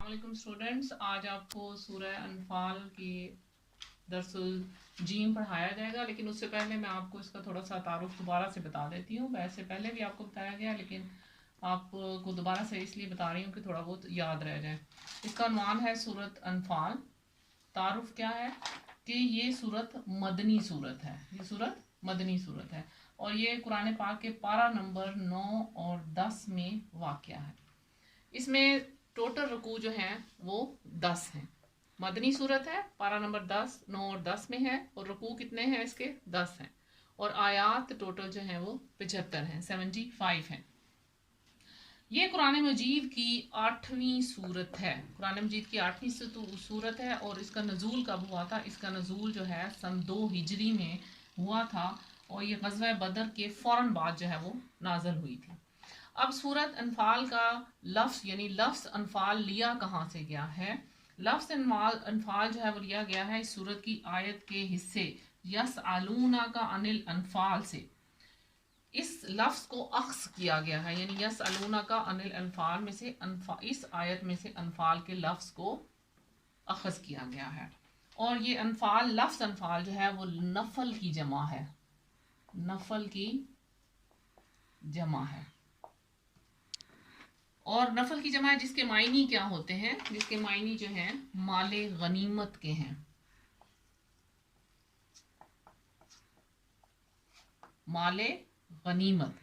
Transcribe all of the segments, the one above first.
वालेकुम स्टूडेंट्स, आज आपको सूरह अनफाल की दरअसल जीम पढ़ाया जाएगा, लेकिन उससे पहले मैं आपको इसका थोड़ा सा तारुफ दोबारा से बता देती हूँ। वैसे पहले भी आपको बताया गया, लेकिन आपको दोबारा से इसलिए बता रही हूँ कि थोड़ा बहुत याद रह जाए। इसका अनुमान है सूरत अनफाल। तारुफ क्या है कि ये सूरत मदनी सूरत है, ये सूरत मदनी सूरत है और ये कुरान पाक के पारा नंबर 9 और 10 में वाक़या है। इसमें टोटल रुकू जो हैं वो 10 हैं। मदनी सूरत है, पारा नंबर 10, 9 और 10 में है और रुकू कितने हैं इसके? 10 हैं और आयात टोटल जो हैं वो 75 हैं, 75 हैं। ये कुरान मजीद की 8वीं सूरत है, कुरान मजीद की 8वीं सूरत है और इसका नजूल कब हुआ था? इसका नजूल जो है सन 2 हिजरी में हुआ था और ये गज़वा बदर के फ़ौरन बाद जो है वो नाजल हुई थी। अब सूरत अनफाल का लफ्ज़ यानी लफ्ज़ अनफाल लिया कहाँ से गया है? लफ्ज़ अनफाल जो है वो लिया गया है इस सूरत की आयत के हिस्से यस आलूना का अनिल अनफाल से। इस लफ्ज़ को अख्स किया गया है, यानी यस आलूना का अनिल अनफाल में से इस आयत में से अनफाल के लफ्ज़ को अख्स किया गया है। और ये अनफाल लफ्ज़ अनफाल जो है वो नफल की जमा है, नफल की जमा है और नफल की जमा है जिसके मायनी क्या होते हैं? जिसके मायनी जो हैं माले गनीमत के हैं, माले गनीमत।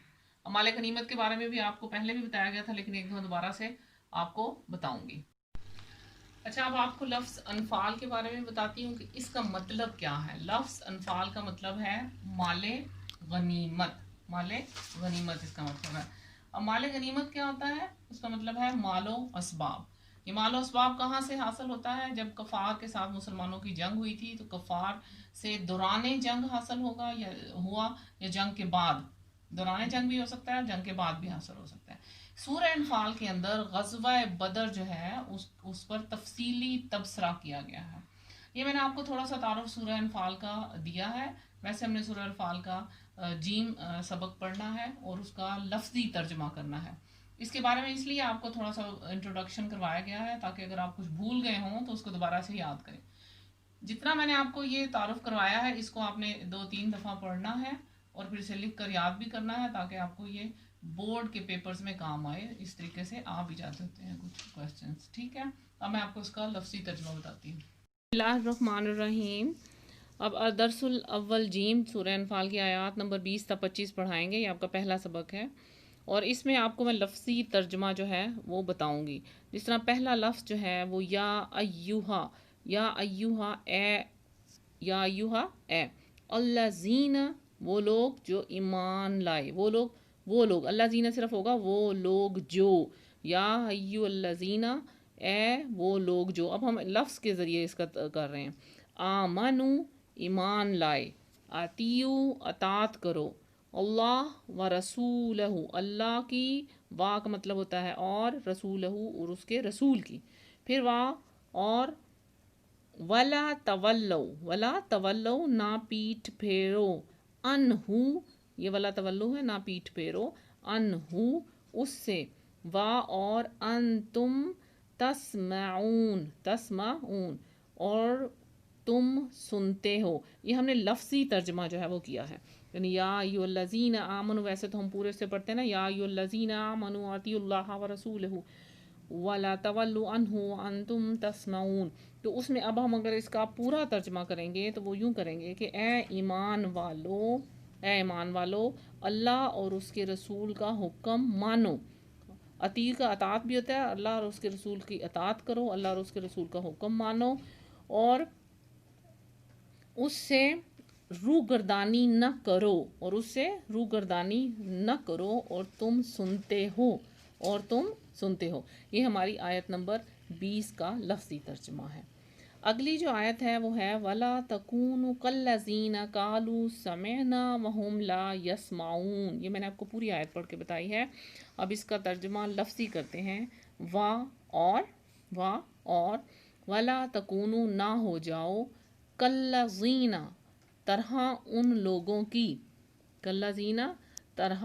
माले गनीमत के बारे में भी आपको पहले भी बताया गया था, लेकिन एक बार दोबारा से आपको बताऊंगी। अच्छा, अब आपको लफ्ज़ अनफाल के बारे में बताती हूँ कि इसका मतलब क्या है। लफ्ज़ अनफाल का मतलब है माले गनीमत, माले गनीमत इसका मतलब है। अब माले गनीमत क्या होता है? उसका मतलब है मालो असबाब। ये मालो असबाब कहाँ से हासिल होता है? जब कफ़ार के साथ मुसलमानों की जंग हुई थी तो कफ़ार से दौराने जंग हासिल होगा या हुआ, या जंग के बाद, दौराने जंग भी हो सकता है, जंग के बाद भी हासिल हो सकता है। सूरह अनफाल के अंदर ग़ज़वा बदर जो है उस पर तफसीली तबसरा किया गया है। ये मैंने आपको थोड़ा सा तारुफ सूरह अनफाल का दिया है। वैसे हमने सूरह अनफाल का जीम सबक पढ़ना है और उसका लफ्ज़ी तर्जमा करना है। इसके बारे में इसलिए आपको थोड़ा सा इंट्रोडक्शन करवाया गया है ताकि अगर आप कुछ भूल गए हों तो उसको दोबारा से याद करें। जितना मैंने आपको ये तारुफ करवाया है इसको आपने 2-3 दफ़ा पढ़ना है और फिर इसे लिख कर याद भी करना है ताकि आपको ये बोर्ड के पेपर्स में काम आए। इस तरीके से आ भी जाते होते हैं कुछ क्वेश्चंस, ठीक है। अब मैं आपको इसका लफ्ज़ी तर्जुमा बताती हूँ। बिस्मिल्लाहिर्रहमानिर्रहीम। अब दरसुल अव्वल जीम सूरह अनफाल की आयत नंबर 20 से 25 पढ़ाएंगे। ये आपका पहला सबक है और इसमें आपको मैं लफ्ज़ी तर्जमा जो है वो बताऊंगी। जिस तरह पहला लफ्ज़ जो है वो या अय्युहा, या अय्युहा ए, या अय्युहा ए अल्लाज़ीना, वो लोग जो ईमान लाए, वो लोग अल्लाज़ीना सिर्फ होगा, वो लोग जो, या अय्यु अल्लाज़ीना ए वो लोग जो। अब हम लफ्ज़ के ज़रिए इसका कर रहे हैं। आमनु ईमान लाए, आतियु अतात करो, अल्लाह व रसूलहु अल्लाह की, वा का मतलब होता है और, रसूलहु और उसके रसूल की, फिर वाह और वला तवल्लो ना पीठ फेरो, अनहु, ये वाला तवल्लो है, ना पीठ फेरो, अनहु उससे, वा और अन तुम तस्माऊन और तुम सुनते हो। ये हमने लफ्ज़ी तर्जमा जो है वो किया है। यानी या अय्युहल्लज़ीना आमनु, वैसे तो हम पूरे से पढ़ते हैं ना, या अय्युहल्लज़ीना आमनु अतियुल्लाह व रसूलहु वला तवल्लु अन्हु अंतुम तस्माऊन। तो उसमें अब हम अगर इसका पूरा तर्जमा करेंगे तो वो यूँ करेंगे कि ए ईमान वालो अल्लाह और उसके रसूल का हुक्म मानो। अती का अतात भी होता है, अल्लाह और उसके रसूल की अतात करो, अल्लाह और उसके रसूल का हुक्म मानो और उससे रूगर्दानी न करो, और उससे रूगर्दानी न करो और तुम सुनते हो। ये हमारी आयत नंबर 20 का लफ्ज़ी तर्जमा है। अगली जो आयत है वो है वला तकूनु कल्लज़ीना कालू समेना वहुम ला यस्माऊन। ये मैंने आपको पूरी आयत पढ़ के बताई है। अब इसका तर्जमा लफ्ज़ी करते हैं। वा और वला तकूनु ना हो जाओ, कल्लज़ीना तरह उन लोगों की, कल्लज़ीना तरह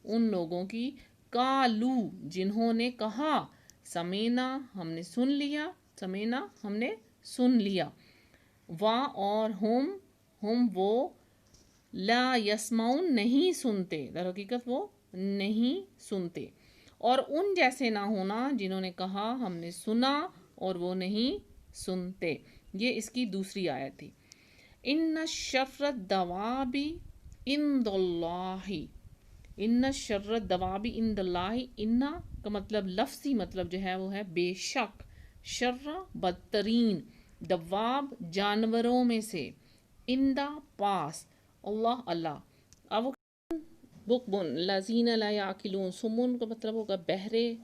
उन लोगों की, कालू जिन्होंने कहा, سمینا ہم نے سن لیا، سمینا ہم نے سن لیا، اور ہم وہ لا یسمعون نہیں سنتے، در حقیقت وہ نہیں سنتے، اور ان جیسے نہ ہونا جنہوں نے کہا ہم نے سنا اور وہ نہیں سنتے۔ یہ اس کی دوسری آیت تھی۔ ان شر الدواب عند اللہ، ان شر الدواب عند اللہ، ان کا مطلب لفظی مطلب جو ہے وہ ہے بے شک، شر بدترین، دواب جانوروں میں سے، اندہ پاس، اللہ اللہ۔ اب بکمن الذین لا یعقلون، سمن کا مطلب ہوگا بہرے،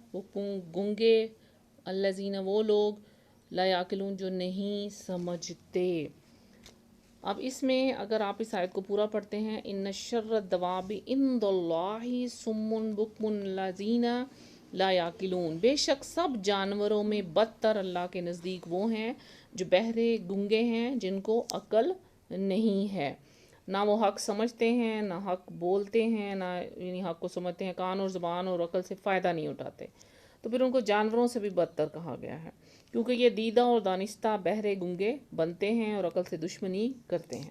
گنگے، الذین وہ لوگ، لا یعقلون جو نہیں سمجھتے۔ اب اس میں اگر آپ اس آیت کو پورا پڑھتے ہیں، ان شر الدواب عند اللہ سمن بکمن الذین لا یعقلون، بے شک سب جانوروں میں بدتر اللہ کے نزدیک وہ ہیں جو بہرے گنگے ہیں، جن کو عقل نہیں ہے، نہ وہ حق سمجھتے ہیں، نہ حق بولتے ہیں، نہ یعنی حق کو سمجھتے ہیں، کان اور زبان اور عقل سے فائدہ نہیں اٹھاتے، تو پھر ان کو جانوروں سے بھی بدتر کہا گیا ہے، کیونکہ یہ دیدہ اور دانستہ بہرے گنگے بنتے ہیں اور عقل سے دشمنی کرتے ہیں۔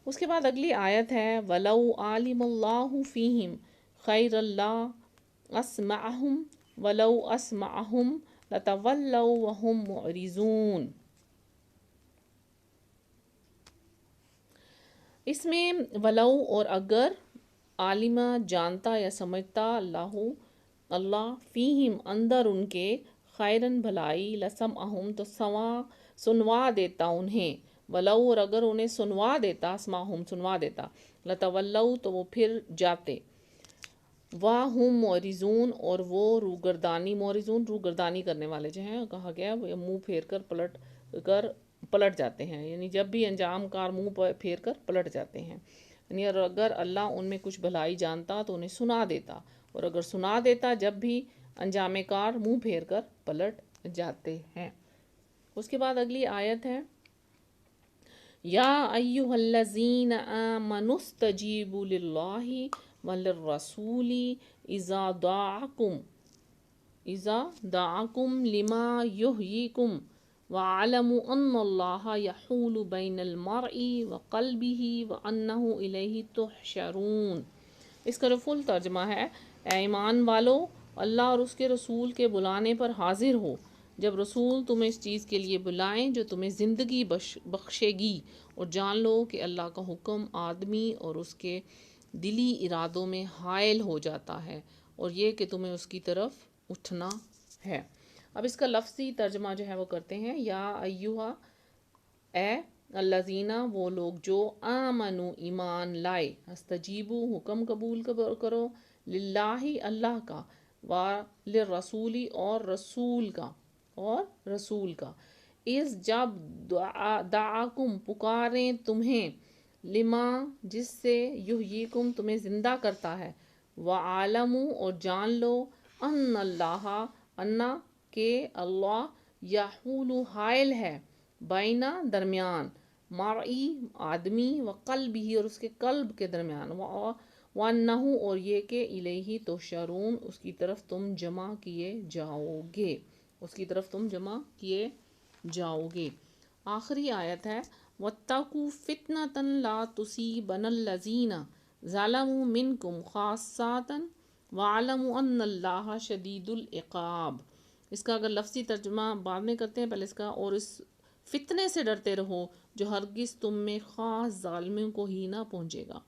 اس کے بعد اگلی آیت ہے وَلَوْ عَلِمَ اللَّهُ فِيهِمْ خَيْرَ اللَّهُ أَسْمَعَهُمْ وَلَوْ أَسْمَعَهُمْ لَتَوَلَّوْا وَهُمْ مُعْرِضُونَ۔ اس میں ولو اور اگر، عالمہ جانتا یا سمجھتا، اللہ فیہم اندر ان کے، خیرن بھلائی، لسمعہم تو سنوا دیتا انہیں، ولو اور اگر انہیں سنوا دیتا، اسمعہم سنوا دیتا، لتولوا تو وہ پھر جاتے، وَهُمْ معرضون اور وہ روگردانی، معرضون روگردانی کرنے والے جو ہیں، کہا گیا وہ منہ پھیر کر پلٹ جاتے ہیں، یعنی جب بھی انجام کار منہ پھیر کر پلٹ جاتے ہیں، یعنی اگر اللہ ان میں کچھ بھلائی جانتا تو انہیں سنا دیتا، اور اگر سنا دیتا جب بھی انجام کار منہ پھیر کر پلٹ جاتے ہیں۔ اس کے بعد اگلی آیت ہے یا ایھا الذین آمنوا استجیبوا للہ وللرسول اذا دعاکم لما یحییکم وَاعْلَمُوا أَنَّ اللَّهَ يَحُولُ بَيْنَ الْمَرْءِ وَقَلْبِهِ وَأَنَّهُ إِلَيْهِ تُحْشَرُونَ۔ اس کا جو فل ترجمہ ہے، اے ایمان والو، اللہ اور اس کے رسول کے بلانے پر حاضر ہو، جب رسول تمہیں اس چیز کے لیے بلائیں جو تمہیں زندگی بخشے گی، اور جان لو کہ اللہ کا حکم آدمی اور اس کے دلی ارادوں میں حائل ہو جاتا ہے، اور یہ کہ تمہیں اس کی طرف اٹھنا ہے۔ اب اس کا لفظی ترجمہ جو ہے وہ کرتے ہیں یا ایھا، اے الذین وہ لوگ جو آمنو ایمان لائے، استجیبو حکم قبول کرو، للہ اللہ کا، وللرسول اور رسول کا، اس جب دعاکم پکاریں تمہیں، لما جس سے، یحییکم تمہیں زندہ کرتا ہے، وعالموا اور جان لو، ان اللہ انا کہ اللہ، یحول حائل ہے، بینا درمیان، مرئی آدمی، وقلبہ اور اس کے قلب کے درمیان، وانہ اور یہ کہ الیہ تحشرون اس کی طرف تم جمع کیے جاؤ گے، اس کی طرف تم جمع کیے جاؤ گے۔ آخری آیت ہے واتقوا فتنة لا تصیبن الذین ظلموا منکم خاصۃ واعلموا ان اللہ شدید العقاب۔ اس کا اگر لفظی ترجمہ بعد میں کرتے ہیں، پہلے اس کا، اور اس فتنے سے ڈرتے رہو جو ہرگز تم میں خاص ظالموں کو ہی نہ پہنچے گا،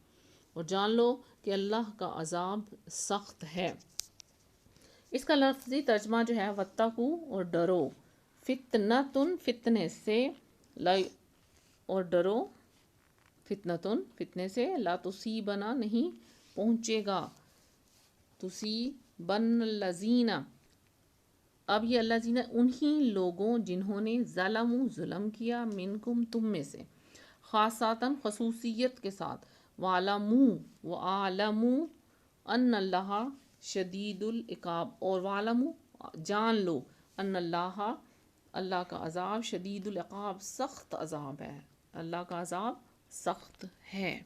اور جان لو کہ اللہ کا عذاب سخت ہے۔ اس کا لفظی ترجمہ جو ہے واتقوا اور ڈرو، فتنۃ فتنے سے، اور ڈرو، فتنۃ فتنے سے، لا تصیبنا نہیں پہنچے گا، تصیبن الذین، اب یہ الذین انہی لوگوں جنہوں نے ظلم کیا، منکم تم میں سے، خاصاتاً خصوصیت کے ساتھ، وعلموا ان اللہ شدید العقاب، اور وعلموا جان لو، ان اللہ کا عذاب، شدید العقاب سخت عذاب ہے، اللہ کا عذاب سخت ہے۔